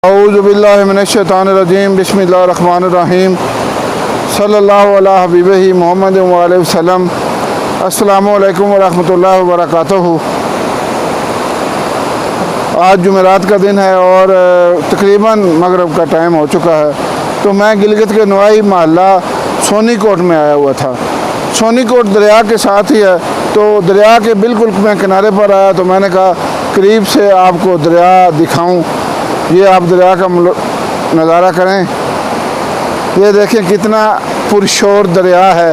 औज़ुबिल्लाहि मिनश्शैतानिर्रजीम बिस्मिल्लाहिर्रहमानिर्रहीम सल्लल्लाहु अला हबीबिही मुहम्मद व अलैहि वसल्लम। अस्सलामु अलैकुम व रहमतुल्लाहि व बरकातुहू। आज जुमेरात का दिन है और तकरीबन मगरिब का टाइम हो चुका है। तो मैं गिलगित के नवाई महल्ला सोनीकोट में आया हुआ था। सोनीकोट दरिया के साथ ही है, तो दरिया के बिल्कुल मैं किनारे पर आया तो मैंने कहा करीब से आपको दरिया दिखाऊं। ये आप दरिया का नज़ारा करें। ये देखें कितना पुरशोर दरिया है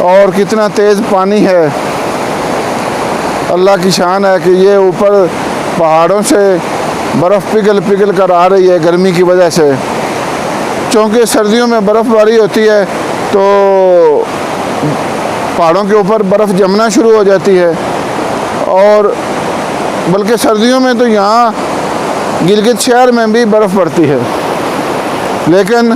और कितना तेज़ पानी है। अल्लाह की शान है कि ये ऊपर पहाड़ों से बर्फ़ पिघल कर आ रही है गर्मी की वजह से। चूँकि सर्दियों में बर्फ़बारी होती है तो पहाड़ों के ऊपर बर्फ़ जमना शुरू हो जाती है, और बल्कि सर्दियों में तो यहाँ गिलगित शहर में भी बर्फ़ पड़ती है। लेकिन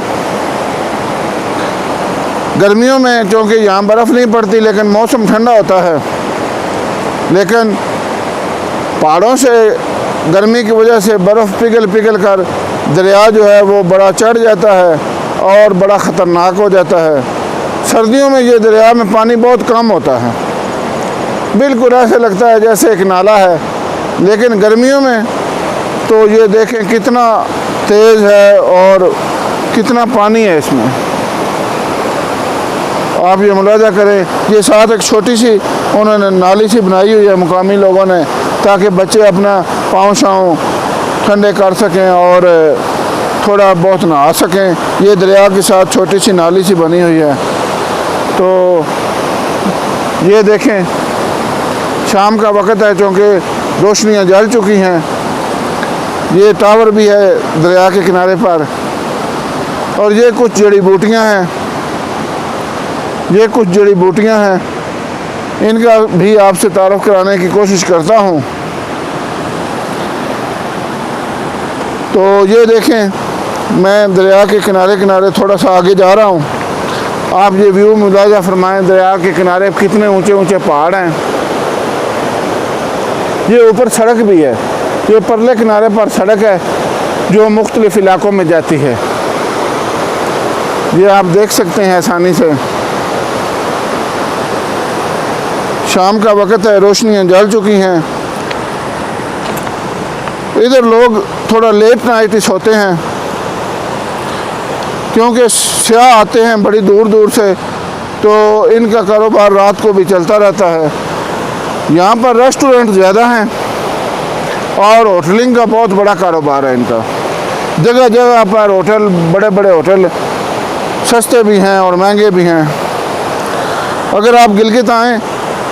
गर्मियों में चूँकि यहाँ बर्फ़ नहीं पड़ती लेकिन मौसम ठंडा होता है, लेकिन पहाड़ों से गर्मी की वजह से बर्फ़ पिघल कर दरिया जो है वो बड़ा चढ़ जाता है और बड़ा ख़तरनाक हो जाता है। सर्दियों में ये दरिया में पानी बहुत कम होता है, बिल्कुल ऐसे लगता है जैसे एक नाला है। लेकिन गर्मियों में तो ये देखें कितना तेज़ है और कितना पानी है इसमें। आप ये मुलाजा करें। ये साथ एक छोटी सी उन्होंने नाली सी बनाई हुई है मुकामी लोगों ने, ताकि बच्चे अपना पाँव शाँव ठंडे कर सकें और थोड़ा बहुत नहा सकें। ये दरिया के साथ छोटी सी नाली सी बनी हुई है। तो ये देखें शाम का वक़्त है, चूँकि रोशनियाँ जल चुकी हैं। ये टावर भी है दरिया के किनारे पर, और ये कुछ जड़ी बूटियाँ हैं। ये कुछ जड़ी बूटियाँ हैं, इनका भी आपसे तारुफ़ कराने की कोशिश करता हूँ। तो ये देखें मैं दरिया के किनारे थोड़ा सा आगे जा रहा हूँ। आप ये व्यू मुलाजा फरमाएं। दरिया के किनारे कितने ऊंचे ऊंचे पहाड़ हैं। ये ऊपर सड़क भी है। ये परले किनारे पर सड़क है जो मुख्तलिफ इलाकों में जाती है। ये आप देख सकते हैं आसानी से। शाम का वक़्त है, रोशनियाँ जल चुकी हैं। इधर लोग थोड़ा लेट नाइट सोते हैं, क्योंकि सयाह आते हैं बड़ी दूर दूर से, तो इनका कारोबार रात को भी चलता रहता है। यहाँ पर रेस्टोरेंट ज़्यादा हैं और होटलिंग का बहुत बड़ा कारोबार है इनका। जगह जगह पर होटल, बड़े बड़े होटल, सस्ते भी हैं और महंगे भी हैं। अगर आप गिलगित आएँ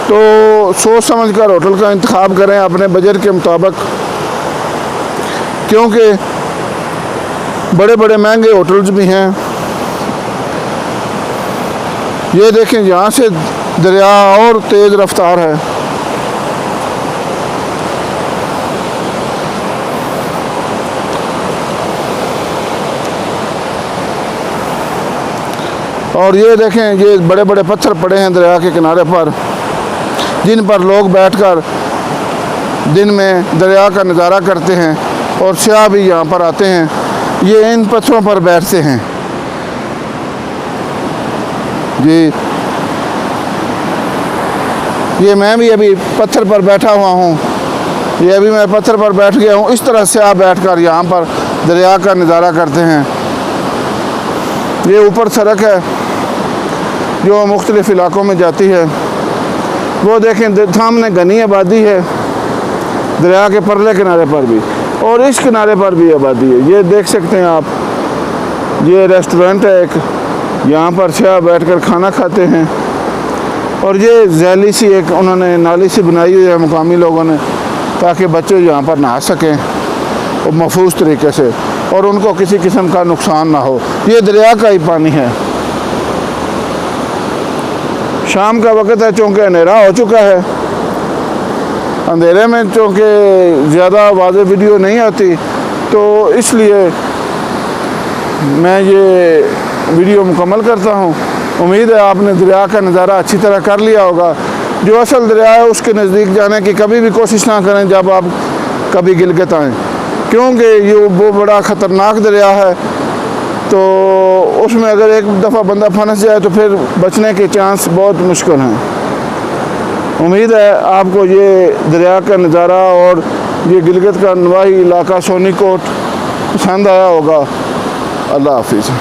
तो सोच समझ कर होटल का इंतखाब करें अपने बजट के मुताबिक, क्योंकि बड़े बड़े महंगे होटल्स भी हैं। ये देखें यहाँ से दरिया और तेज़ रफ्तार है। और ये देखें ये बड़े बड़े पत्थर पड़े हैं दरिया के किनारे पर, जिन पर लोग बैठकर दिन में दरिया का नज़ारा करते हैं, और सयाह भी यहाँ पर आते हैं। ये इन पत्थरों पर बैठते हैं जी। ये मैं भी अभी पत्थर पर बैठा हुआ हूँ। ये अभी मैं पत्थर पर बैठ गया हूँ। इस तरह से आप बैठकर यहाँ पर दरिया का नज़ारा करते हैं। ये ऊपर सड़क है जो मुख्तलिफ इलाकों में जाती है। वो देखें सामने घनी आबादी है दरिया के परले किनारे पर भी, और इस किनारे पर भी आबादी है। ये देख सकते हैं आप। ये रेस्टोरेंट है एक, यहाँ पर सयाह बैठकर खाना खाते हैं। और ये जैली सी एक उन्होंने नाली सी बनाई हुई है मुकामी लोगों ने, ताकि बच्चे यहाँ पर नहा सकें और महफूज तरीके से, और उनको किसी किस्म का नुकसान ना हो। ये दरिया का ही पानी है। शाम का वक़्त है, चूँकि अंधेरा हो चुका है। अंधेरे में चूँकि ज़्यादा वाज़ेह वीडियो नहीं आती, तो इसलिए मैं ये वीडियो मुकम्मल करता हूँ। उम्मीद है आपने दरिया का नज़ारा अच्छी तरह कर लिया होगा। जो असल दरिया है उसके नज़दीक जाने की कभी भी कोशिश ना करें जब आप कभी गिलगित आएँ। क्योंकि ये वो बड़ा ख़तरनाक दरिया है, तो उसमें अगर एक दफ़ा बंदा फंस जाए तो फिर बचने के चांस बहुत मुश्किल हैं। उम्मीद है आपको ये दरिया का नज़ारा और ये गिलगित का नवाही इलाका सोनीकोट पसंद आया होगा। अल्लाह हाफिज़।